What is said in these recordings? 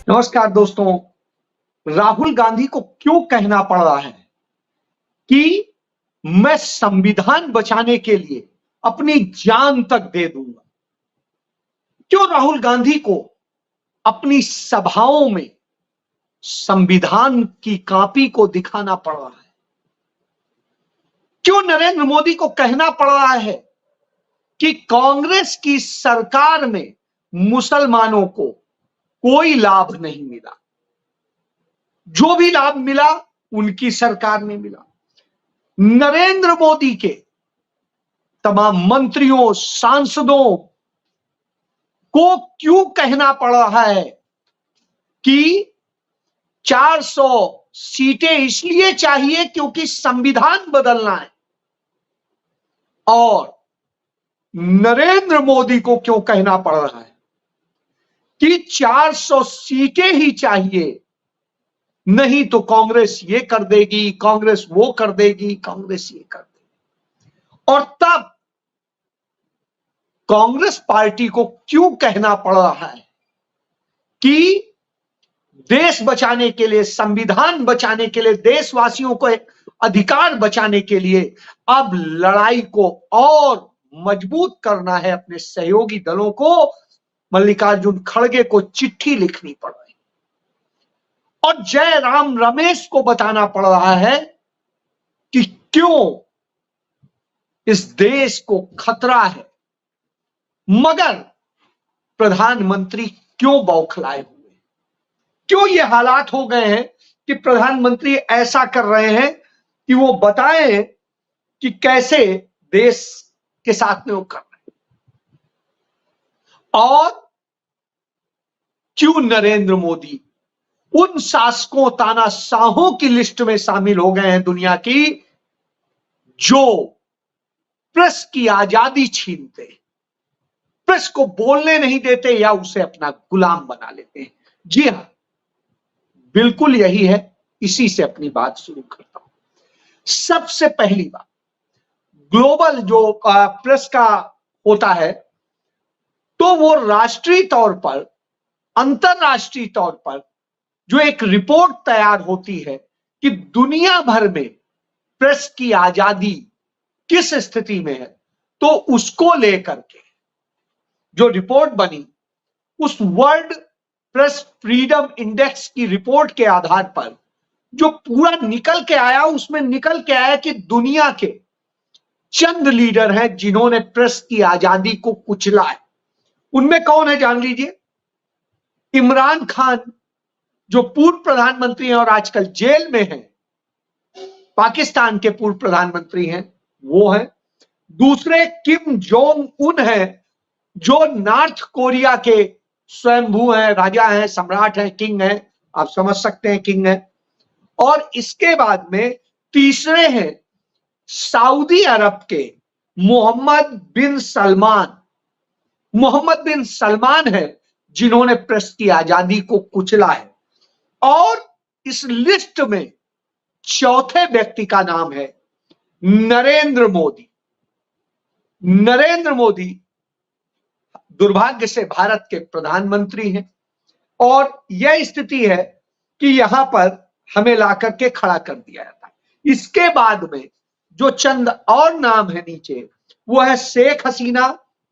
नमस्कार दोस्तों। राहुल गांधी को क्यों कहना पड़ रहा है कि मैं संविधान बचाने के लिए अपनी जान तक दे दूंगा? क्यों राहुल गांधी को अपनी सभाओं में संविधान की कॉपी को दिखाना पड़ रहा है? क्यों नरेंद्र मोदी को कहना पड़ रहा है कि कांग्रेस की सरकार में मुसलमानों को कोई लाभ नहीं मिला, जो भी लाभ मिला उनकी सरकार में मिला? नरेंद्र मोदी के तमाम मंत्रियों, सांसदों को क्यों कहना पड़ रहा है कि 400 सीटें इसलिए चाहिए क्योंकि संविधान बदलना है, और नरेंद्र मोदी को क्यों कहना पड़ रहा है कि 400 सीटें ही चाहिए, नहीं तो कांग्रेस ये कर देगी, कांग्रेस वो कर देगी, कांग्रेस ये कर देगी? और तब कांग्रेस पार्टी को क्यों कहना पड़ रहा है कि देश बचाने के लिए, संविधान बचाने के लिए, देशवासियों को अधिकार बचाने के लिए अब लड़ाई को और मजबूत करना है? अपने सहयोगी दलों को, मल्लिकार्जुन खड़गे को चिट्ठी लिखनी पड़ रही और जयराम रमेश को बताना पड़ रहा है कि क्यों इस देश को खतरा है, मगर प्रधानमंत्री क्यों बौखलाए हुए? क्यों ये हालात हो गए हैं कि प्रधानमंत्री ऐसा कर रहे हैं कि वो बताएं कि कैसे देश के साथ में वो कर रहे हैं? और क्यों नरेंद्र मोदी उन शासकों, तानाशाहों की लिस्ट में शामिल हो गए हैं दुनिया की, जो प्रेस की आजादी छीनते, प्रेस को बोलने नहीं देते या उसे अपना गुलाम बना लेते हैं? जी हां, बिल्कुल यही है। इसी से अपनी बात शुरू करता हूं। सबसे पहली बात, ग्लोबल जो प्रेस का होता है, तो वो राष्ट्रीय तौर पर, अंतरराष्ट्रीय तौर पर जो एक रिपोर्ट तैयार होती है कि दुनिया भर में प्रेस की आजादी किस स्थिति में है, तो उसको लेकर के जो रिपोर्ट बनी, उस वर्ल्ड प्रेस फ्रीडम इंडेक्स की रिपोर्ट के आधार पर जो पूरा निकल के आया, उसमें निकल के आया कि दुनिया के चंद लीडर हैं जिन्होंने प्रेस की आजादी को कुचला है। उनमें कौन है जान लीजिए। इमरान खान, जो पूर्व प्रधानमंत्री हैं और आजकल जेल में हैं, पाकिस्तान के पूर्व प्रधानमंत्री हैं, वो हैं। दूसरे किम जोंग उन हैं, जो नॉर्थ कोरिया के स्वयंभू हैं, राजा हैं, सम्राट हैं, किंग हैं, आप समझ सकते हैं किंग हैं। और इसके बाद में तीसरे हैं सऊदी अरब के मोहम्मद बिन सलमान। मोहम्मद बिन सलमान है जिन्होंने प्रेस की आजादी को कुचला है। और इस लिस्ट में चौथे व्यक्ति का नाम है नरेंद्र मोदी। नरेंद्र मोदी दुर्भाग्य से भारत के प्रधानमंत्री हैं, और यह स्थिति है कि यहां पर हमें लाकर के खड़ा कर दिया जाता है। इसके बाद में जो चंद और नाम है नीचे, वो है शेख हसीना,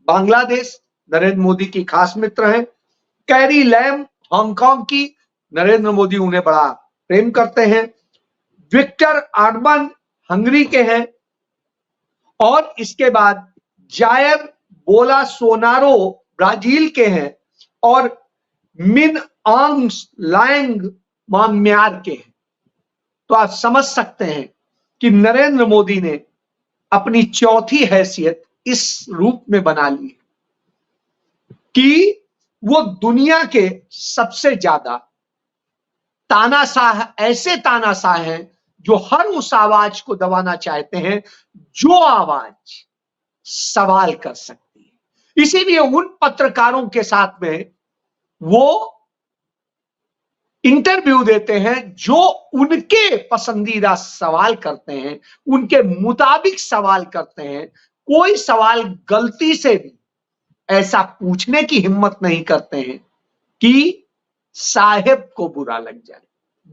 बांग्लादेश, नरेंद्र मोदी की खास मित्र हैं। कैरी लैम, हांगकांग की, नरेंद्र मोदी उन्हें बड़ा प्रेम करते हैं। विक्टर ऑर्बन, हंगरी के हैं। और इसके बाद जायर बोलासोनारो, ब्राजील के हैं। और मिन आंग लांग, म्यांमार के हैं। तो आप समझ सकते हैं कि नरेंद्र मोदी ने अपनी चौथी हैसियत इस रूप में बना ली कि वो दुनिया के सबसे ज्यादा तानाशाह, ऐसे तानाशाह हैं जो हर उस आवाज को दबाना चाहते हैं जो आवाज सवाल कर सकती है। इसीलिए उन पत्रकारों के साथ में वो इंटरव्यू देते हैं जो उनके पसंदीदा सवाल करते हैं, उनके मुताबिक सवाल करते हैं। कोई सवाल गलती से भी ऐसा पूछने की हिम्मत नहीं करते हैं कि साहेब को बुरा लग जाए।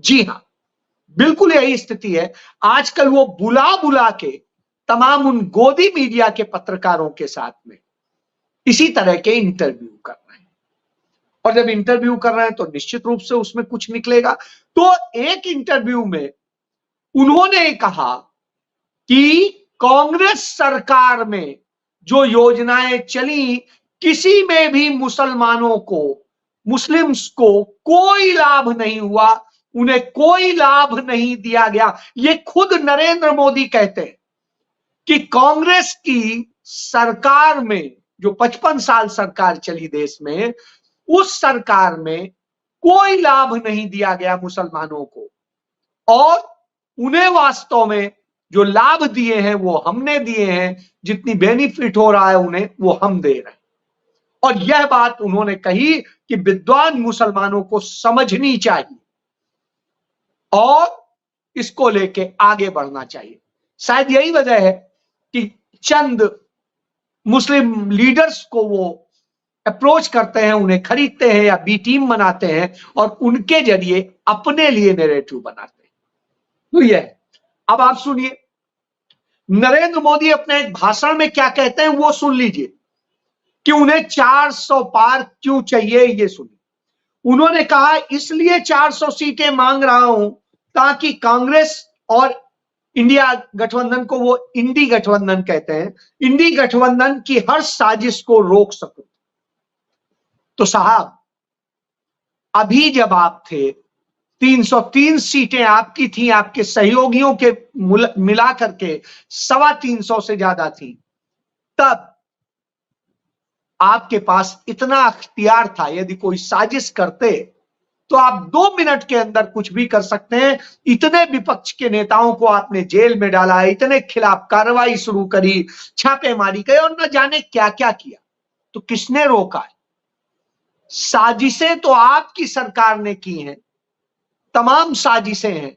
जी हां, बिल्कुल यही स्थिति है। आजकल वो बुला बुला के तमाम उन गोदी मीडिया के पत्रकारों के साथ में इसी तरह के इंटरव्यू कर रहे हैं, और जब इंटरव्यू कर रहे हैं तो निश्चित रूप से उसमें कुछ निकलेगा। तो एक इंटरव्यू में उन्होंने कहा कि कांग्रेस सरकार में जो योजनाएं चली, किसी में भी मुसलमानों को, मुस्लिम्स को कोई लाभ नहीं हुआ, उन्हें कोई लाभ नहीं दिया गया। ये खुद नरेंद्र मोदी कहते हैं कि कांग्रेस की सरकार में जो 55 साल सरकार चली देश में, उस सरकार में कोई लाभ नहीं दिया गया मुसलमानों को, और उन्हें वास्तव में जो लाभ दिए हैं वो हमने दिए हैं, जितनी बेनिफिट हो रहा है उन्हें वो हम दे रहे हैं। और यह बात उन्होंने कही कि विद्वान मुसलमानों को समझनी चाहिए और इसको लेके आगे बढ़ना चाहिए। शायद यही वजह है कि चंद मुस्लिम लीडर्स को वो अप्रोच करते हैं, उन्हें खरीदते हैं या बी टीम बनाते हैं और उनके जरिए अपने लिए नैरेटिव बनाते हैं। तो यह, अब आप सुनिए नरेंद्र मोदी अपने एक भाषण में क्या कहते हैं, वो सुन लीजिए कि उन्हें 400 पार क्यों चाहिए, ये सुनिए। उन्होंने कहा इसलिए 400 सीटें मांग रहा हूं ताकि कांग्रेस और इंडिया गठबंधन को वो इंडी गठबंधन कहते हैं, इंडी गठबंधन की हर साजिश को रोक सकूं। तो साहब, अभी जब आप थे 303 सीटें आपकी थी, आपके सहयोगियों के मिला करके 325 से ज्यादा थी, तब आपके पास इतना अख्तियार था, यदि कोई साजिश करते तो आप 2 मिनट के अंदर कुछ भी कर सकते हैं। इतने विपक्ष के नेताओं को आपने जेल में डाला, इतने खिलाफ कार्रवाई शुरू करी, छापेमारी करी और न जाने क्या क्या किया, तो किसने रोका है? साजिशें तो आपकी सरकार ने की हैं, तमाम साजिशें हैं।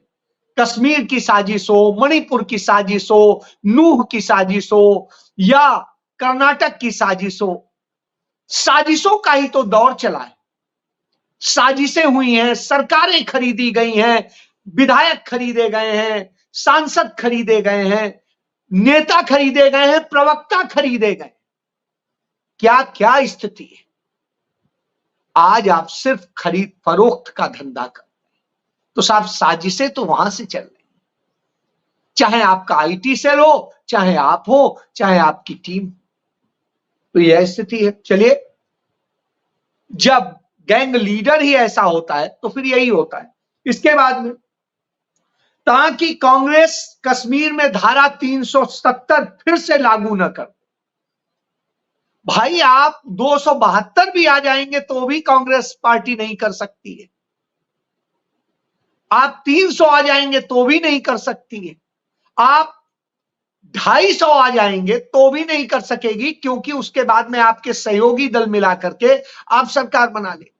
कश्मीर की साजिश हो, मणिपुर की साजिश हो, नूह की साजिश हो या कर्नाटक की साजिश हो, साजिशों का ही तो दौर चला है। साजिशें हुई हैं, सरकारें खरीदी गई हैं, विधायक खरीदे गए हैं, सांसद खरीदे गए हैं, नेता खरीदे गए हैं, प्रवक्ता खरीदे गए। क्या क्या स्थिति है। आज आप सिर्फ खरीद फरोख्त का धंधा कर, तो साहब साजिशें तो वहां से चल रही, चाहे आपका आईटी सेल हो, चाहे आप हो, चाहे आपकी टीम। तो यह स्थिति है। चलिए, जब गैंग लीडर ही ऐसा होता है तो फिर यही होता है। इसके बाद में, ताकि कांग्रेस कश्मीर में धारा 370 फिर से लागू न कर। भाई, आप 272 भी आ जाएंगे तो भी कांग्रेस पार्टी नहीं कर सकती है। आप 300 आ जाएंगे तो भी नहीं कर सकती है। आप 250 आ जाएंगे तो भी नहीं कर सकेगी, क्योंकि उसके बाद में आपके सहयोगी दल मिला करके आप सरकार बना ले।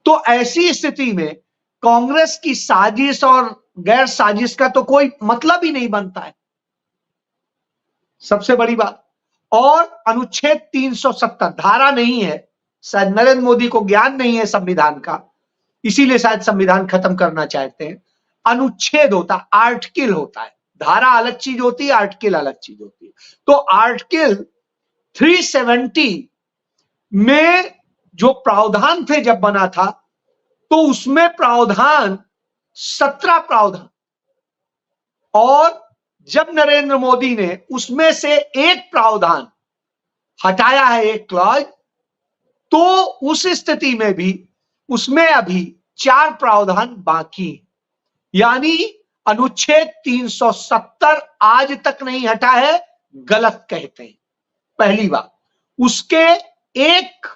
तो ऐसी स्थिति में कांग्रेस की साजिश और गैर साजिश का तो कोई मतलब ही नहीं बनता है, सबसे बड़ी बात। और अनुच्छेद 370 धारा नहीं है, शायद नरेंद्र मोदी को ज्ञान नहीं है संविधान का, इसीलिए शायद संविधान खत्म करना चाहते हैं। अनुच्छेद होता, आर्टिकल होता है, धारा अलग चीज होती है, आर्टिकल अलग चीज होती है। तो आर्टिकल 370 में जो प्रावधान थे जब बना था, तो उसमें प्रावधान 17 प्रावधान, और जब नरेंद्र मोदी ने उसमें से एक प्रावधान हटाया है, एक क्लॉज, तो उस स्थिति में भी उसमें अभी 4 प्रावधान बाकी, यानी अनुच्छेद 370 आज तक नहीं हटा है, गलत कहते हैं। पहली बात, उसके एक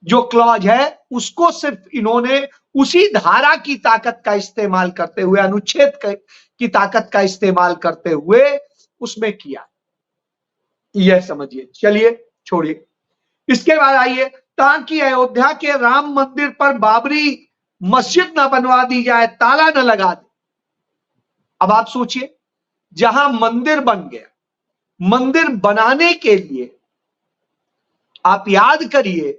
जो क्लॉज है उसको सिर्फ इन्होंने उसी धारा की ताकत का इस्तेमाल करते हुए, अनुच्छेद की ताकत का इस्तेमाल करते हुए उसमें किया, यह समझिए। चलिए, छोड़िए। इसके बाद आइए, ताकि अयोध्या के राम मंदिर पर बाबरी मस्जिद ना बनवा दी जाए, ताला न लगा दे। अब आप सोचिए, जहां मंदिर बन गया, मंदिर बनाने के लिए आप याद करिए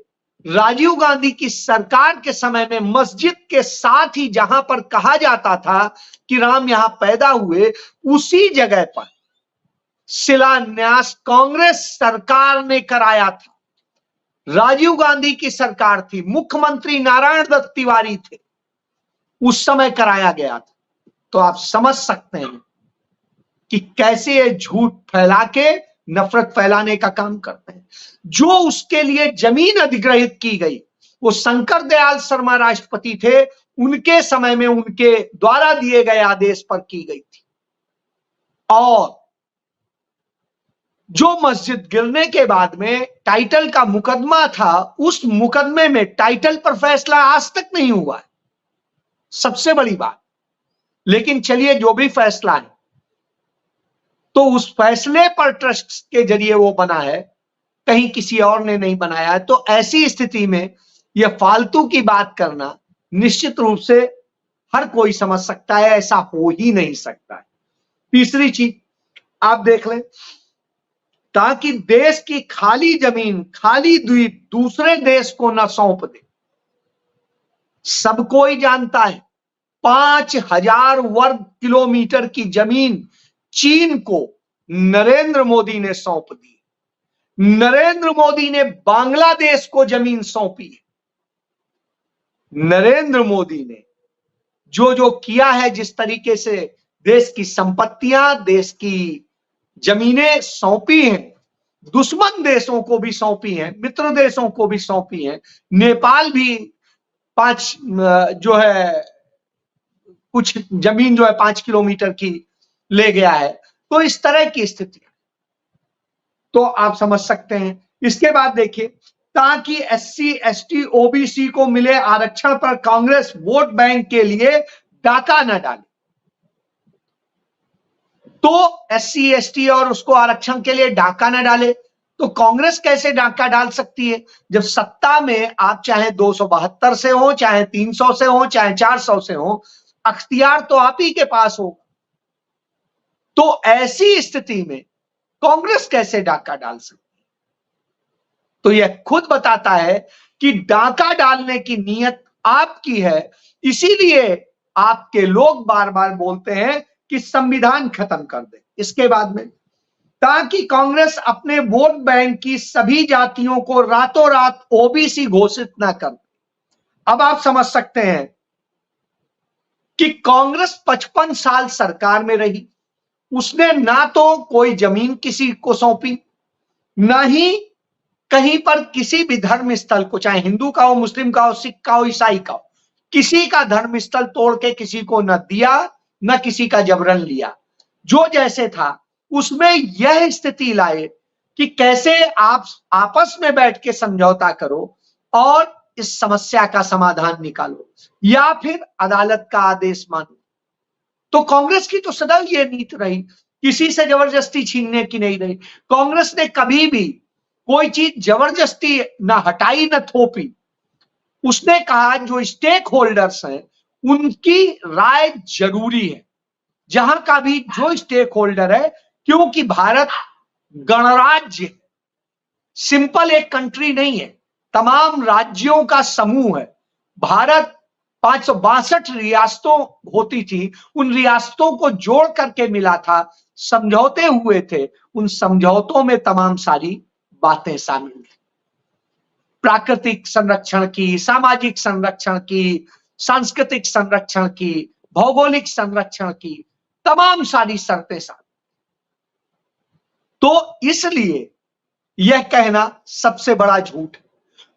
राजीव गांधी की सरकार के समय में मस्जिद के साथ ही जहां पर कहा जाता था कि राम यहां पैदा हुए, उसी जगह पर शिलान्यास कांग्रेस सरकार ने कराया था। राजीव गांधी की सरकार थी, मुख्यमंत्री नारायण दत्त तिवारी थे, उस समय कराया गया था। तो आप समझ सकते हैं कि कैसे ये झूठ फैला के नफरत फैलाने का काम करते हैं। जो उसके लिए जमीन अधिग्रहित की गई वो शंकर दयाल शर्मा राष्ट्रपति थे, उनके समय में उनके द्वारा दिए गए आदेश पर की गई थी। और जो मस्जिद गिरने के बाद में टाइटल का मुकदमा था, उस मुकदमे में टाइटल पर फैसला आज तक नहीं हुआ है, सबसे बड़ी बात। लेकिन चलिए, जो भी फैसला है, तो उस फैसले पर ट्रस्ट के जरिए वो बना है, कहीं किसी और ने नहीं बनाया है। तो ऐसी स्थिति में यह फालतू की बात करना निश्चित रूप से हर कोई समझ सकता है, ऐसा हो ही नहीं सकता है। तीसरी चीज आप देख लें, ताकि देश की खाली जमीन, खाली द्वीप दूसरे देश को न सौंप दे। सब कोई जानता है 5000 वर्ग किलोमीटर की जमीन चीन को नरेंद्र मोदी ने सौंप दी। नरेंद्र मोदी ने बांग्लादेश को जमीन सौंपी है। नरेंद्र मोदी ने जो जो किया है, जिस तरीके से देश की संपत्तियां, देश की जमीनें सौंपी हैं, दुश्मन देशों को भी सौंपी हैं, मित्र देशों को भी सौंपी हैं। नेपाल भी कुछ जमीन 5 किलोमीटर की ले गया है। तो इस तरह की स्थिति तो आप समझ सकते हैं। इसके बाद देखिए, ताकि SC ST OBC को मिले आरक्षण पर कांग्रेस वोट बैंक के लिए डाका न डाले। तो SC ST और उसको आरक्षण के लिए डाका न डाले, तो कांग्रेस कैसे डाका डाल सकती है? जब सत्ता में आप चाहे 272 से हो, चाहे 300 से हो, चाहे 400 से हो, अख्तियार तो आप ही के पास हो। तो ऐसी स्थिति में कांग्रेस कैसे डाका डाल सकती है? तो यह खुद बताता है कि डाका डालने की नीयत आपकी है, इसीलिए आपके लोग बार बार बोलते हैं कि संविधान खत्म कर दे। इसके बाद में, ताकि कांग्रेस अपने वोट बैंक की सभी जातियों को रातों रात OBC घोषित ना कर। अब आप समझ सकते हैं कि कांग्रेस 55 साल सरकार में रही, उसने ना तो कोई जमीन किसी को सौंपी, ना ही कहीं पर किसी भी धर्म स्थल को, चाहे हिंदू का हो, मुस्लिम का हो, सिख का हो, ईसाई का हो, किसी का धर्म स्थल तोड़ के किसी को न दिया, न किसी का जबरन लिया। जो जैसे था उसमें यह स्थिति लाए कि कैसे आप आपस में बैठ के समझौता करो और इस समस्या का समाधान निकालो, या फिर अदालत का आदेश मानो। तो कांग्रेस की तो सदैव ये नीति रही, किसी से जबरदस्ती छीनने की नहीं रही। कांग्रेस ने कभी भी कोई चीज जबरदस्ती न हटाई न थोपी। उसने कहा जो स्टेक होल्डर्स हैं उनकी राय जरूरी है, जहां का भी जो स्टेक होल्डर है, क्योंकि भारत गणराज्य है, सिंपल एक कंट्री नहीं है, तमाम राज्यों का समूह है। भारत 562 रियासतों होती थी, उन रियासतों को जोड़ करके मिला था, समझौते हुए थे, उन समझौतों में तमाम सारी बातें शामिल थी। प्राकृतिक संरक्षण की, सामाजिक संरक्षण की, सांस्कृतिक संरक्षण की, भौगोलिक संरक्षण की, तमाम सारी शर्तें शामिल। तो इसलिए यह कहना सबसे बड़ा झूठ है।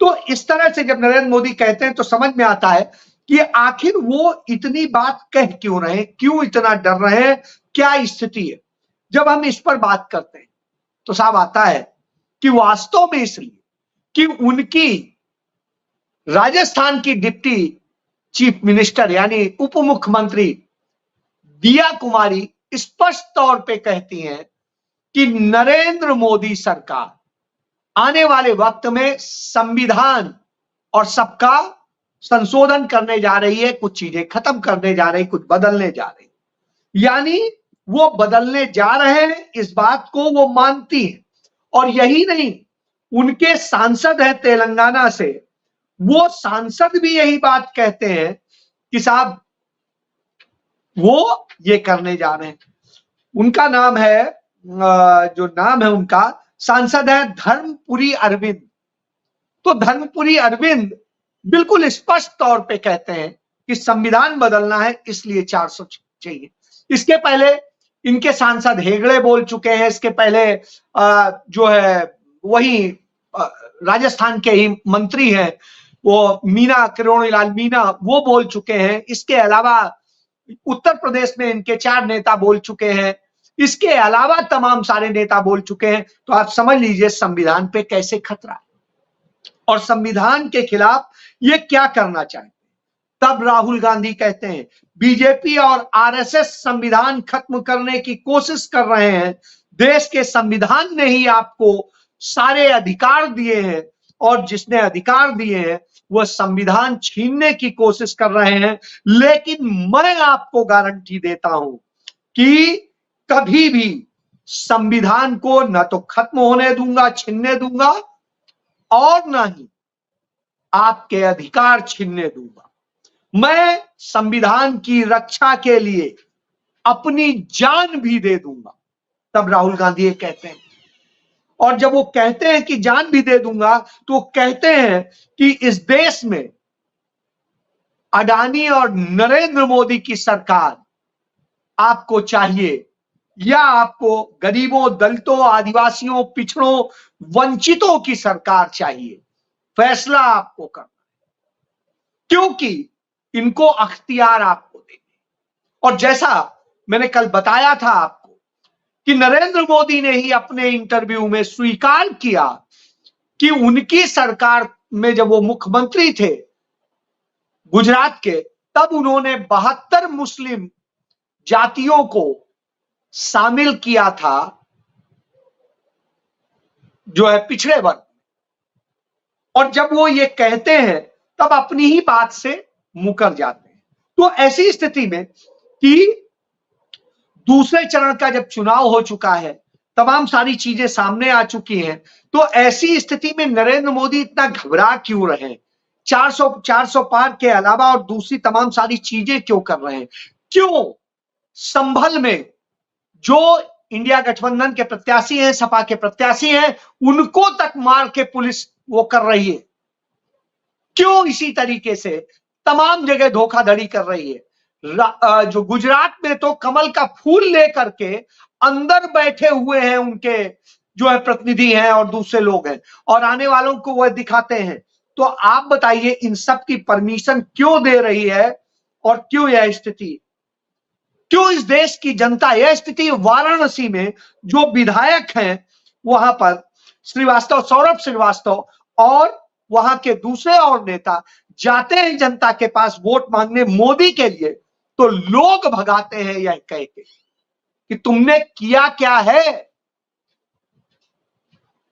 तो इस तरह से जब नरेंद्र मोदी कहते हैं तो समझ में आता है कि आखिर वो इतनी बात कह क्यों रहे, क्यों इतना डर रहे हैं, क्या स्थिति है। जब हम इस पर बात करते हैं तो साफ आता है कि वास्तव में इसलिए कि उनकी राजस्थान की डिप्टी चीफ मिनिस्टर यानी उप मुख्यमंत्री दिया कुमारी स्पष्ट तौर पे कहती हैं कि नरेंद्र मोदी सरकार आने वाले वक्त में संविधान और सबका संशोधन करने जा रही है, कुछ चीजें खत्म करने जा रही, कुछ बदलने जा रही। यानी वो बदलने जा रहे हैं, इस बात को वो मानती है। और यही नहीं, उनके सांसद हैं तेलंगाना से वो सांसद भी यही बात कहते हैं कि साहब वो ये करने जा रहे हैं। उनका नाम है, जो नाम है उनका, सांसद है धर्मपुरी अरविंद। तो धर्मपुरी अरविंद बिल्कुल स्पष्ट तौर पे कहते हैं कि संविधान बदलना है, इसलिए 400 चाहिए। इसके पहले इनके सांसद हेगड़े बोल चुके हैं, इसके पहले जो है वही राजस्थान के ही मंत्री हैं वो मीना, किरोड़ीलाल मीना, वो बोल चुके हैं। इसके अलावा उत्तर प्रदेश में इनके 4 नेता बोल चुके हैं। इसके अलावा तमाम सारे नेता बोल चुके हैं। तो आप समझ लीजिए संविधान पे कैसे खतरा है और संविधान के खिलाफ ये क्या करना चाहते हैं। तब राहुल गांधी कहते हैं बीजेपी और आरएसएस संविधान खत्म करने की कोशिश कर रहे हैं। देश के संविधान ने ही आपको सारे अधिकार दिए हैं और जिसने अधिकार दिए हैं वह संविधान छीनने की कोशिश कर रहे हैं। लेकिन मैं आपको गारंटी देता हूं कि कभी भी संविधान को न तो खत्म होने दूंगा, छीनने दूंगा, और ना ही आपके अधिकार छीनने दूंगा। मैं संविधान की रक्षा के लिए अपनी जान भी दे दूंगा। तब राहुल गांधी ये कहते हैं। और जब वो कहते हैं कि जान भी दे दूंगा तो कहते हैं कि इस देश में अडानी और नरेंद्र मोदी की सरकार आपको चाहिए या आपको गरीबों, दलितों, आदिवासियों, पिछड़ों, वंचितों की सरकार चाहिए, फैसला आपको करना है, क्योंकि इनको अख्तियार आपको देंगे। और जैसा मैंने कल बताया था आपको कि नरेंद्र मोदी ने ही अपने इंटरव्यू में स्वीकार किया कि उनकी सरकार में जब वो मुख्यमंत्री थे गुजरात के, तब उन्होंने 72 मुस्लिम जातियों को शामिल किया था जो है पिछड़े वर्ग। और जब वो ये कहते हैं तब अपनी ही बात से मुकर जाते हैं। तो ऐसी स्थिति में कि दूसरे चरण का जब चुनाव हो चुका है, तमाम सारी चीजें सामने आ चुकी हैं, तो ऐसी स्थिति में नरेंद्र मोदी इतना घबरा क्यों रहे हैं? 400 पार के अलावा और दूसरी तमाम सारी चीजें क्यों कर रहे हैं? क्यों संभल में जो इंडिया गठबंधन के प्रत्याशी हैं, सपा के प्रत्याशी हैं, उनको तक मार के पुलिस वो कर रही है? क्यों इसी तरीके से तमाम जगह धोखाधड़ी कर रही है? जो गुजरात में तो कमल का फूल लेकर के अंदर बैठे हुए हैं उनके जो है प्रतिनिधि हैं और दूसरे लोग हैं, और आने वालों को वह दिखाते हैं। तो आप बताइए इन सब की परमिशन क्यों दे रही है और क्यों यह स्थिति, क्यों इस देश की जनता, यह स्थिति वाराणसी में जो विधायक हैं वहां पर श्रीवास्तव, सौरभ श्रीवास्तव और वहां के दूसरे और नेता जाते हैं जनता के पास वोट मांगने मोदी के लिए, तो लोग भगाते हैं यह कह के कि तुमने किया क्या है,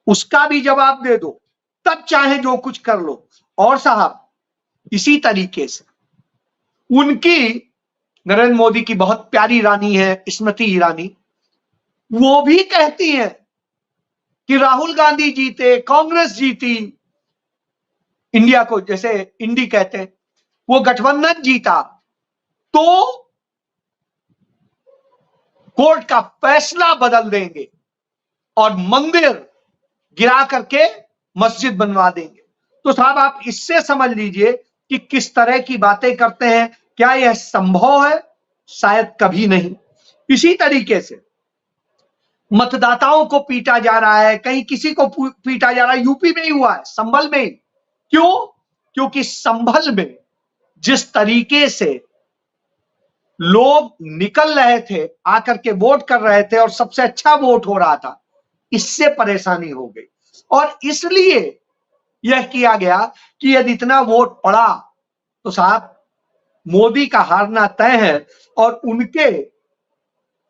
उसका भी जवाब दे दो, तब चाहे जो कुछ कर लो। और साहब इसी तरीके से उनकी, नरेंद्र मोदी की बहुत प्यारी रानी है स्मृति ईरानी, वो भी कहती हैं कि राहुल गांधी जीते, कांग्रेस जीती, इंडिया को जैसे इंडी कहते हैं, वो गठबंधन जीता तो कोर्ट का फैसला बदल देंगे और मंदिर गिरा करके मस्जिद बनवा देंगे। तो साहब आप इससे समझ लीजिए कि किस तरह की बातें करते हैं। क्या यह संभव है? शायद कभी नहीं। इसी तरीके से मतदाताओं को पीटा जा रहा है, कहीं किसी को पीटा जा रहा है। यूपी में ही हुआ है, संभल में। क्यों? क्योंकि संभल में जिस तरीके से लोग निकल रहे थे, आकर के वोट कर रहे थे और सबसे अच्छा वोट हो रहा था, इससे परेशानी हो गई। और इसलिए यह किया गया कि यदि इतना वोट पड़ा तो साहब मोदी का हारना तय है और उनके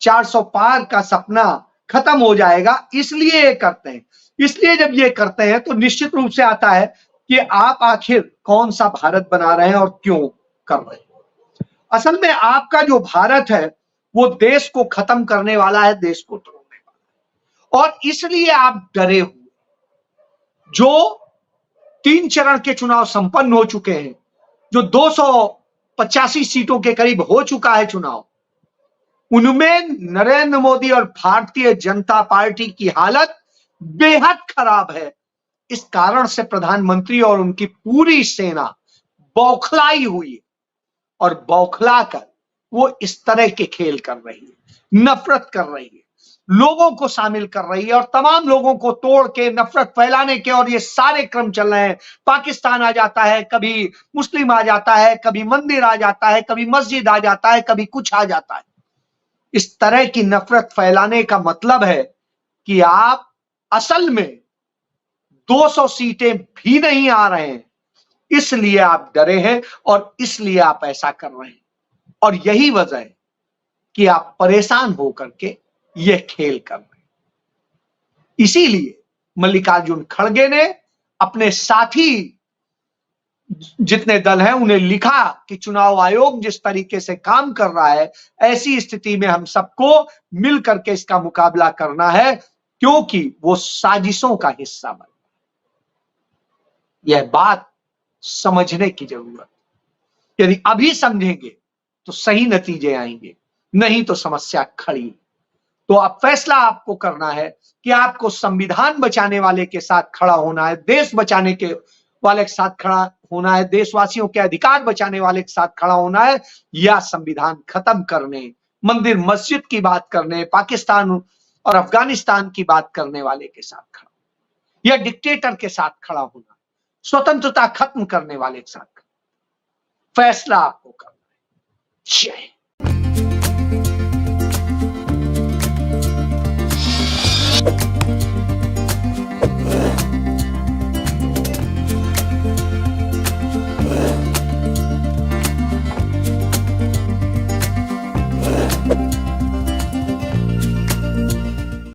400 पार का सपना खत्म हो जाएगा। इसलिए ये करते हैं। इसलिए जब ये करते हैं तो निश्चित रूप से आता है कि आप आखिर कौन सा भारत बना रहे हैं और क्यों कर रहे हैं। असल में आपका जो भारत है वो देश को खत्म करने वाला है, देश को तोड़ने वाला है, और इसलिए आप डरे हुए। जो 3 चरण के चुनाव संपन्न हो चुके हैं, जो 285 सीटों के करीब हो चुका है चुनाव, उनमें नरेंद्र मोदी और भारतीय जनता पार्टी की हालत बेहद खराब है। इस कारण से प्रधानमंत्री और उनकी पूरी सेना बौखलाई हुई है और बौखला कर वो इस तरह के खेल कर रही है, नफरत कर रही है, लोगों को शामिल कर रही है और तमाम लोगों को तोड़ के नफरत फैलाने के और ये सारे क्रम चल रहे हैं। पाकिस्तान आ जाता है, कभी मुस्लिम आ जाता है, कभी मंदिर आ जाता है, कभी मस्जिद आ जाता है, कभी कुछ आ जाता है। इस तरह की नफरत फैलाने का मतलब है कि आप असल में 200 सीटें भी नहीं आ रहे हैं, इसलिए आप डरे हैं और इसलिए आप ऐसा कर रहे हैं। और यही वजह है कि आप परेशान होकर के यह खेल कर रहे हैं। इसीलिए मल्लिकार्जुन खड़गे ने अपने साथी जितने दल हैं उन्हें लिखा कि चुनाव आयोग जिस तरीके से काम कर रहा है, ऐसी स्थिति में हम सबको मिलकर के इसका मुकाबला करना है, क्योंकि वो साजिशों का हिस्सा बन। यह बात समझने की जरूरत है। यदि अभी समझेंगे तो सही नतीजे आएंगे, नहीं तो समस्या खड़ी। तो अब फैसला आपको करना है कि आपको संविधान बचाने वाले के साथ खड़ा होना है, देश बचाने के वाले के साथ खड़ा होना है, देशवासियों के अधिकार बचाने वाले के साथ खड़ा होना है, या संविधान खत्म करने, मंदिर मस्जिद की बात करने, पाकिस्तान और अफगानिस्तान की बात करने वाले के साथ खड़ा, या डिक्टेटर के साथ खड़ा होना, स्वतंत्रता खत्म करने वाले के साथ। फैसला आपको करना है। जय